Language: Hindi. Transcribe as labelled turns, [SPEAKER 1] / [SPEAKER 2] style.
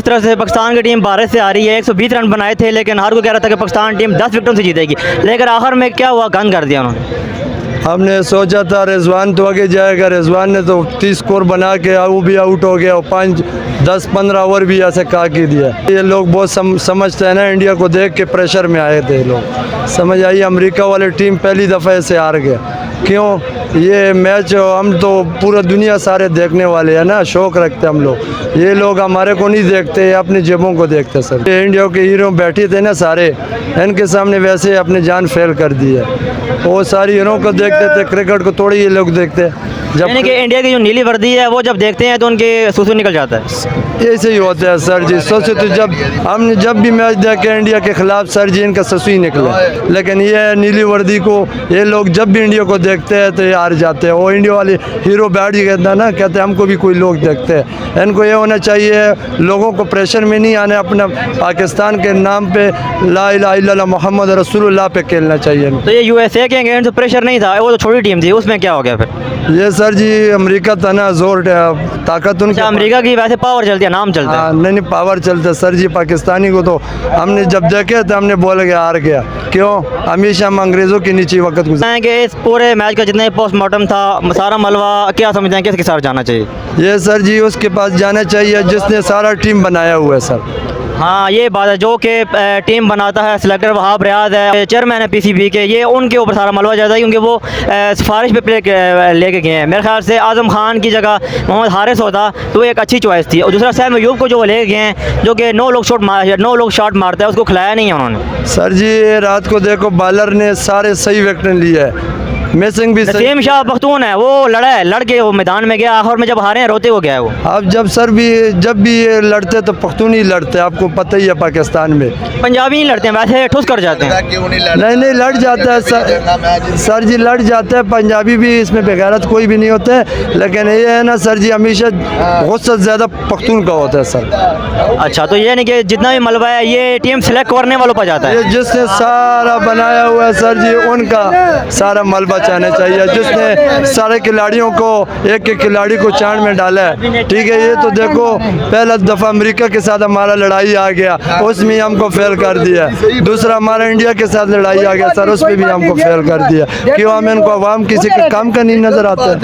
[SPEAKER 1] इस तरह से पाकिस्तान की टीम भारत से आ रही है, 120 रन बनाए थे, लेकिन हर कोई कह रहा था कि पाकिस्तान टीम 10 विकेटों से जीतेगी, लेकिन आखिर में क्या हुआ, गंद कर दिया उन्होंने।
[SPEAKER 2] हमने सोचा था रिजवान तो आगे जाएगा, रिजवान ने तो 30 स्कोर बना के वो भी आउट हो गया और 5-10-15 ओवर भी ऐसे कहा के दिया। ये लोग बहुत समझते हैं ना, इंडिया को देख के प्रेशर में आए थे लोग, समझ आई। अमेरिका वाले टीम पहली दफ़ा ऐसे हार गए, क्यों? ये मैच हम तो पूरा दुनिया सारे देखने वाले हैं ना, शौक रखते हम लोग। ये लोग हमारे को नहीं देखते, अपनी जेबों को देखते सर। ये इंडिया के हीरो बैठे थे ना सारे, इनके सामने वैसे अपनी जान फेल कर दी है। वो सारी हीरो को देखते थे, क्रिकेट को थोड़ी ये लोग देखते।
[SPEAKER 1] यानी कि इंडिया की जो नीली वर्दी है वो जब देखते हैं तो उनके सूसू निकल जाता है।
[SPEAKER 2] ऐसे ही होता है सर जी। सोचे तो जब भी मैच देखे इंडिया के खिलाफ सर जी, इनका ससुई निकला। लेकिन ये नीली वर्दी को ये लोग जब भी इंडिया को देखते हैं तो ये हार जाते हैं। वो इंडिया वाले हीरो बैठ ही कहता ना, कहते हैं हमको भी कोई लोग देखते हैं। इनको ये होना चाहिए, लोगों को प्रेशर में नहीं आने, अपना पाकिस्तान के नाम पे ला इलाहा इल्लल्लाह मोहम्मद रसूलुल्लाह पे खेलना चाहिए।
[SPEAKER 1] तो ये यूएसए के अगेंस्ट तो प्रेशर नहीं था, वो तो छोटी टीम थी, उसमें क्या हो गया फिर?
[SPEAKER 2] ये सर जी अमेरिका था ना, जोर ताकत उनकी।
[SPEAKER 1] अमेरिका की वैसे पावर चलती है, नाम चलता है।
[SPEAKER 2] नहीं पावर चलता है सर जी। पाकिस्तानी को तो हमने जब देखे तो हमने बोल गया हार गया, क्यों? हमेशा हम अंग्रेज़ों के नीचे वक्त गुजारे
[SPEAKER 1] कि इस पूरे मैच का जितना पोस्टमार्टम था, सारा मलबा क्या समझते हैं किसके साथ जाना चाहिए?
[SPEAKER 2] ये सर जी उसके पास जाना चाहिए जिसने सारा टीम बनाया हुआ है सर।
[SPEAKER 1] हाँ ये बात है, जो कि टीम बनाता है, सिलेक्टर वहाब रियाज है, चेयरमैन है पीसीबी के, ये उनके ऊपर सारा मलबा जाता है, क्योंकि वो सिफारिश पे प्ले लेके गए हैं। मेरे ख्याल से आज़म खान की जगह मोहम्मद हारिस होता तो एक अच्छी चॉइस थी। और दूसरा सैम अयूब को जो वो ले गए हैं, जो कि 9 लोग शॉट मारता है, उसको खिलाया नहीं है उन्होंने।
[SPEAKER 2] सर जी रात को देखो बॉलर ने सारे सही विकेट लिए है। मिसिंग भी
[SPEAKER 1] नसीम शाह पख्तून है, वो लड़ा है, लड़ के वो मैदान में गया, आखिर में जब हारे हैं रोते हुए गया है वो।
[SPEAKER 2] अब जब भी ये लड़ते तो पख्तून ही लड़ते, आपको पता ही है पाकिस्तान में।
[SPEAKER 1] पंजाबी नहीं लड़ते हैं, वैसे ठुस कर जाते हैं।
[SPEAKER 2] नहीं लड़ जाता है सर जी, लड़ जाता है। पंजाबी भी इसमें बेगैरत कोई भी नहीं होते, लेकिन ये है ना सर जी, हमेशा गुस्सा ज़्यादा पख्तून का होता है सर।
[SPEAKER 1] अच्छा, तो ये नहीं कि जितना भी मलबा है ये टीम सेलेक्ट करने वालों पर जाता है।
[SPEAKER 2] ये जिसने सारा बनाया हुआ है सर जी, उनका सारा मलबा चाहना चाहिए। जिसने सारे खिलाड़ियों को एक खिलाड़ी को चांद में डाला है, ठीक है। ये तो देखो पहला दफ़ा अमेरिका के साथ हमारा लड़ाई आ गया, उसमें हमको फेल कर दिया। दूसरा हमारा इंडिया के साथ लड़ाई आ गया सर, उसमें भी हमको फेल कर दिया। क्यों? हमें इनको अवाम किसी के काम का नहीं नज़र आता है।